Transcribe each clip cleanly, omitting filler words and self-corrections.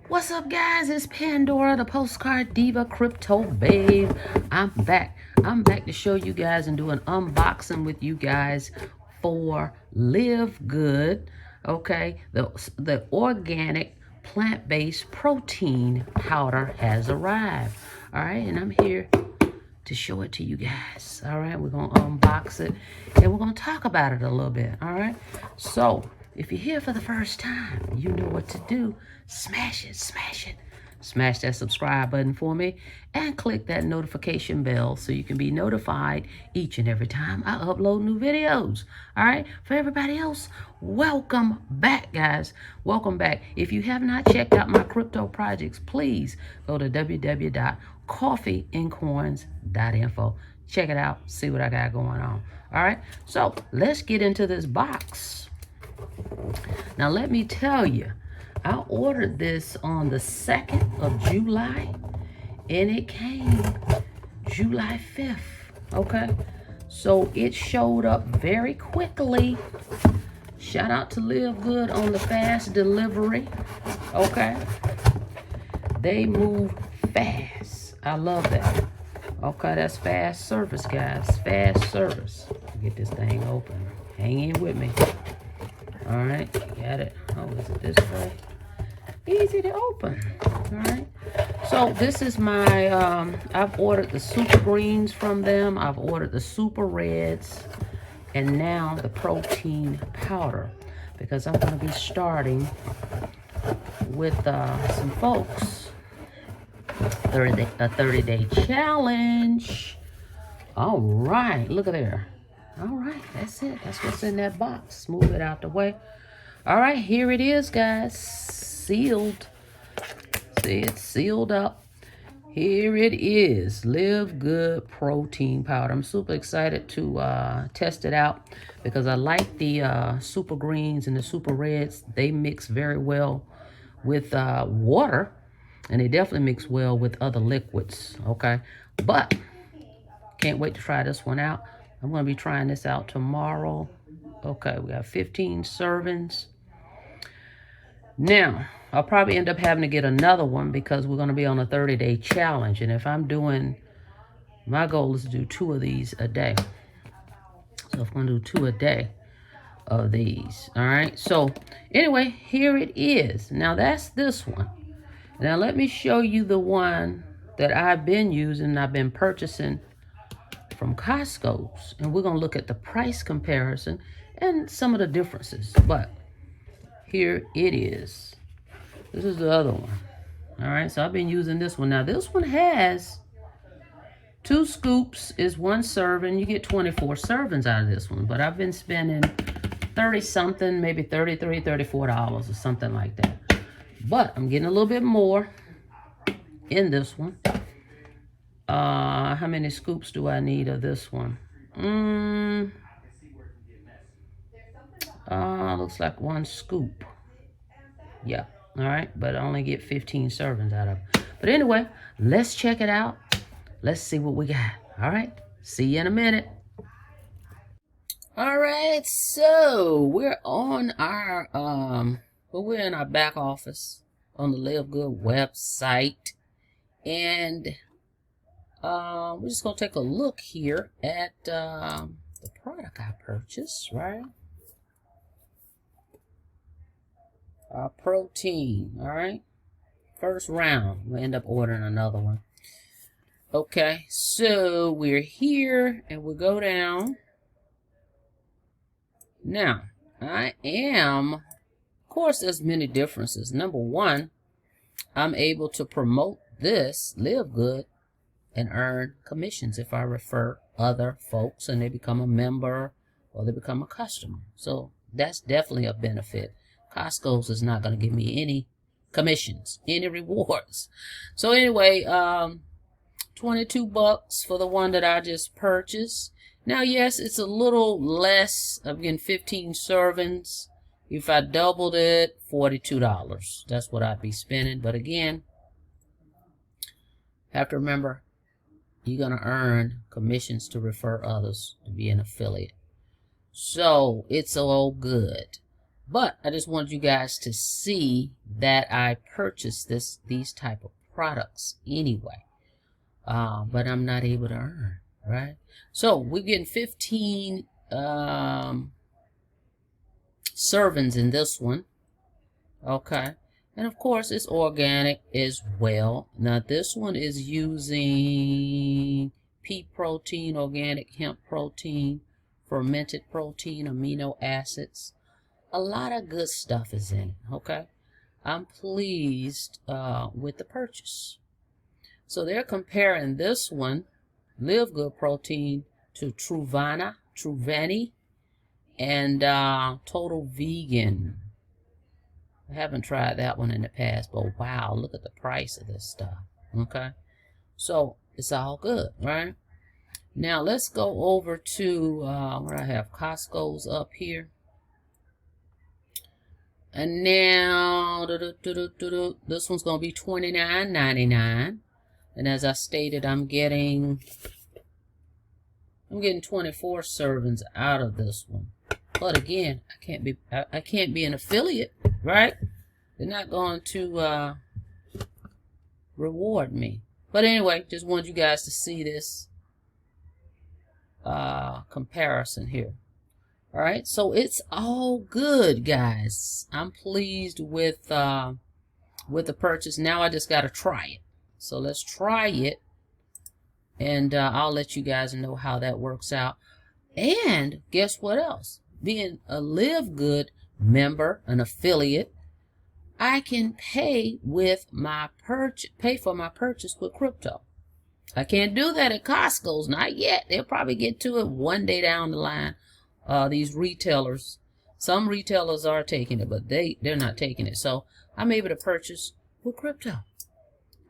What's up, guys? It's Pandora, the postcard diva, crypto babe. I'm back. I'm back to show you guys and do an unboxing with you guys for LiveGood. Okay, the organic plant-based protein powder has arrived. All right, and I'm here to show it to you guys. All right, we're gonna unbox it and we're gonna talk about it a little bit. All right, so if you're here for the first time, you know what to do. Smash it, smash it. Smash that subscribe button for me and click that notification bell so you can be notified each and every time I upload new videos. All right, for everybody else, welcome back, guys. Welcome back. If you have not checked out my crypto projects, please go to www.coffeeandcoins.info. Check it out, see what I got going on. All right, so let's get into this box. Now, let me tell you, I ordered this on the 2nd of July, and it came July 5th, okay? So it showed up very quickly. Shout out to LiveGood on the fast delivery, okay? They move fast. I love that. Okay, that's fast service, guys. Fast service. Get this thing open. Hang in with me. All right, got it. Oh, is it this way? Easy to open. All right. So this is my, I've ordered the super greens from them. I've ordered the super reds. And now the protein powder. Because I'm going to be starting with some folks. A 30-day challenge. All right. Look at there. All right. That's it. That's what's in that box. Move it out the way. All right. Here it is, guys. Sealed. See, it's sealed up. Here it is. LiveGood protein powder. I'm super excited to test it out because I like the super greens and the super reds. They mix very well with water, and they definitely mix well with other liquids, okay? But can't wait to try this one out. I'm going to be trying this out tomorrow. Okay, we got 15 servings. Now, I'll probably end up having to get another one because we're going to be on a 30-day challenge. And if I'm doing, my goal is to do 2 of these a day. So I'm going to do 2 a day of these. All right. So anyway, here it is. Now that's this one. Now let me show you the one that I've been using. I've been purchasing from Costco's. And we're going to look at the price comparison and some of the differences. But here it is. This is the other one. All right, so I've been using this one. Now, this one has 2 scoops is 1 serving. You get 24 servings out of this one. But I've been spending 30-something, maybe $33, $34 or something like that. But I'm getting a little bit more in this one. How many scoops do I need of this one? Looks like 1 scoop. Yeah. All right. But I only get 15 servings out of it. But anyway, let's check it out. Let's see what we got. All right. See you in a minute. All right. So we're on our, we're in our back office on the LiveGood website. And we're just going to take a look here at the product I purchased, right? Protein, all right? First round. We'll end up ordering another one. Okay, so we're here and we'll go down. Now, of course, there's many differences. Number one, I'm able to promote this LiveGood and earn commissions if I refer other folks and they become a member or they become a customer. So that's definitely a benefit. Costco's is not going to give me any commissions, any rewards. So anyway, 22 bucks for the one that I just purchased. Now, yes, it's a little less. I'm getting 15 servings. If I doubled it, $42. That's what I'd be spending. But again, have to remember, you're going to earn commissions to refer others to be an affiliate. So it's all good. But I just wanted you guys to see that I purchased these type of products anyway. But I'm not able to earn, right? So we're getting 15 servings in this one. Okay. And of course it's organic as well. Now this one is using pea protein, organic hemp protein, fermented protein, amino acids. A lot of good stuff is in it, okay? I'm pleased with the purchase. So they're comparing this one, LiveGood protein, to Truvani, and Total Vegan. I haven't tried that one in the past, but wow, look at the price of this stuff, okay? So it's all good, right? Now let's go over to where I have Costco's up here. And now this one's going to be $29.99. And as I stated, I'm getting 24 servings out of this one. But again, I can't be an affiliate, right? They're not going to reward me. But anyway, just wanted you guys to see this comparison here. All right, so it's all good, guys. I'm pleased with the purchase. Now I just got to try it. So let's try it, and I'll let you guys know how that works out. And guess what else? Being a LiveGood member, an affiliate, I can pay for my purchase with crypto. I can't do that at Costco's, not yet. They'll probably get to it one day down the line. These retailers, some retailers are taking it, but they're not taking it. So I'm able to purchase with crypto.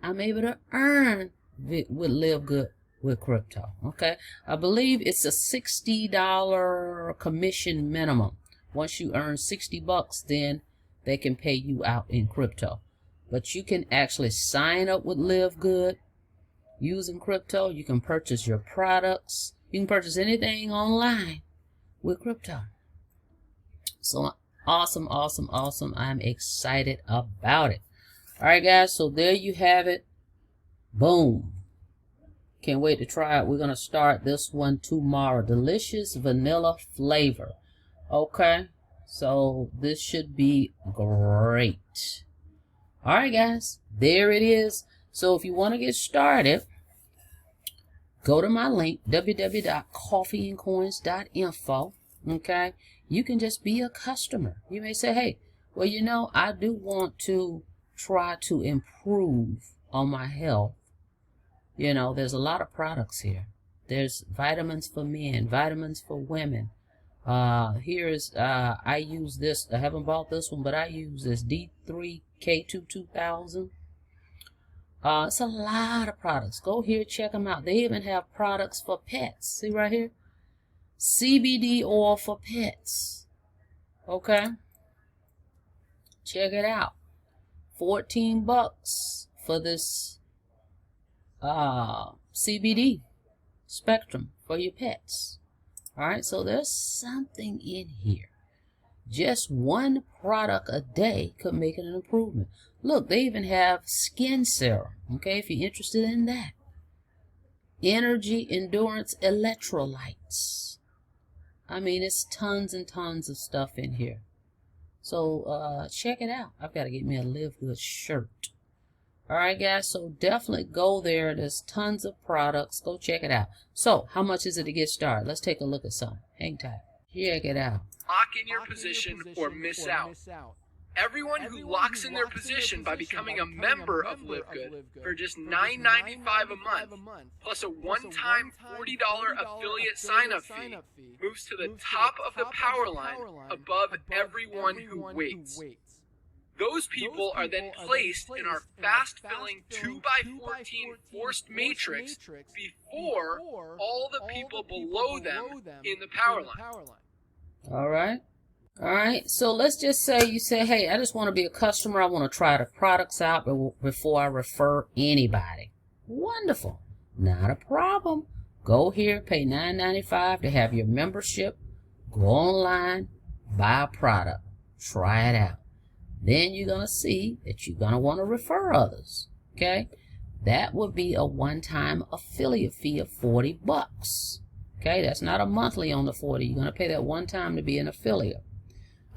I'm able to earn with LiveGood with crypto. Okay, I believe it's a $60 commission minimum. Once you earn $60, then they can pay you out in crypto. But you can actually sign up with LiveGood using crypto. You can purchase your products. You can purchase anything online with crypto. So awesome, awesome, awesome. I'm excited about it. All right, guys, so there you have it. Boom. Can't wait to try it. We're going to start this one tomorrow. Delicious vanilla flavor. Okay, so this should be great. All right, guys, there it is. So if you want to get started, go to my link, www.coffeeandcoins.info. Okay, you can just be a customer. You may say, hey, well, you know, I do want to try to improve on my health. You know, there's a lot of products here. There's vitamins for men, vitamins for women. Here's, I use this. I haven't bought this one, but I use this D3K2 2000. It's a lot of products. Go here, check them out. They even have products for pets. See right here? CBD oil for pets. Okay? Check it out. $14 for this CBD spectrum for your pets. All right, so there's something in here. Just one product a day could make an improvement. Look, they even have skin serum, okay, if you're interested in that. Energy endurance electrolytes. I mean, it's tons and tons of stuff in here. So check it out. I've got to get me a LiveGood shirt. All right, guys, so definitely go there. There's tons of products. Go check it out. So how much is it to get started? Let's take a look at some. Hang tight. Check it out. Lock in your position or miss out. Everyone who locks in their position by becoming a member of LiveGood for just $9.95 a month, plus a one-time $40 affiliate sign-up fee, moves to the top of the power line above everyone who waits. Those people are then placed in our fast-filling 2x14 forced matrix before all the people below them in the power line. All right. All right. So let's just say you say, hey, I just want to be a customer. I want to try the products out before I refer anybody. Wonderful. Not a problem. Go here, pay $9.95 to have your membership. Go online, buy a product. Try it out. Then you're going to see that you're going to want to refer others. Okay? That would be a one-time affiliate fee of $40. Okay? That's not a monthly on the 40. You're going to pay that one time to be an affiliate.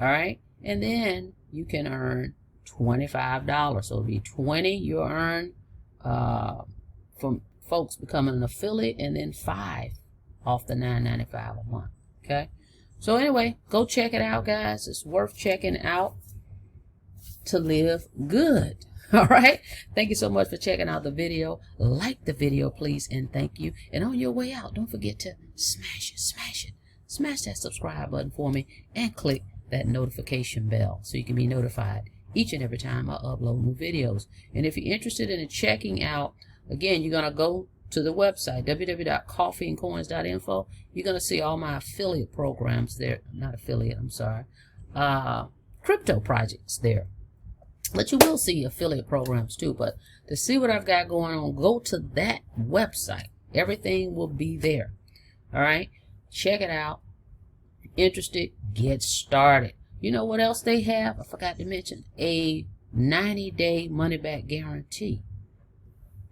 All right? And then you can earn $25. So it'll be $20 you earn from folks becoming an affiliate, and then $5 off the $9.95 a month. Okay? So anyway, go check it out, guys. It's worth checking out to live good. All right? Thank you so much for checking out the video. Like the video, please, and thank you. And on your way out, don't forget to smash it. Smash that subscribe button for me and click that notification bell so you can be notified each and every time I upload new videos. And if you're interested in checking out, again, you're going to go to the website, www.coffeeandcoins.info. You're going to see all my affiliate programs there. Not affiliate, I'm sorry. Crypto projects there. But you will see affiliate programs too. But to see what I've got going on, go to that website. Everything will be there. All right? Check it out. Interested, get started. You know what else they have? I forgot to mention a 90-day money-back guarantee.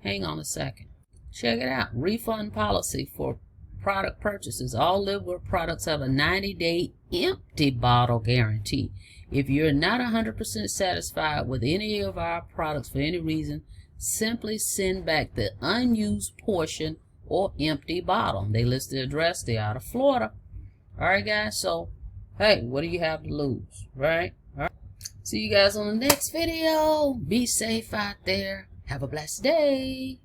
Hang on a second. Check it out. Refund policy for product purchases. All LiveGood products have a 90-day empty bottle guarantee. If you're not 100% satisfied with any of our products for any reason, simply send back the unused portion or empty bottle. They list the address. They're out of Florida. All right, guys. So, hey, what do you have to lose, right? All right. See you guys on the next video. Be safe out there. Have a blessed day.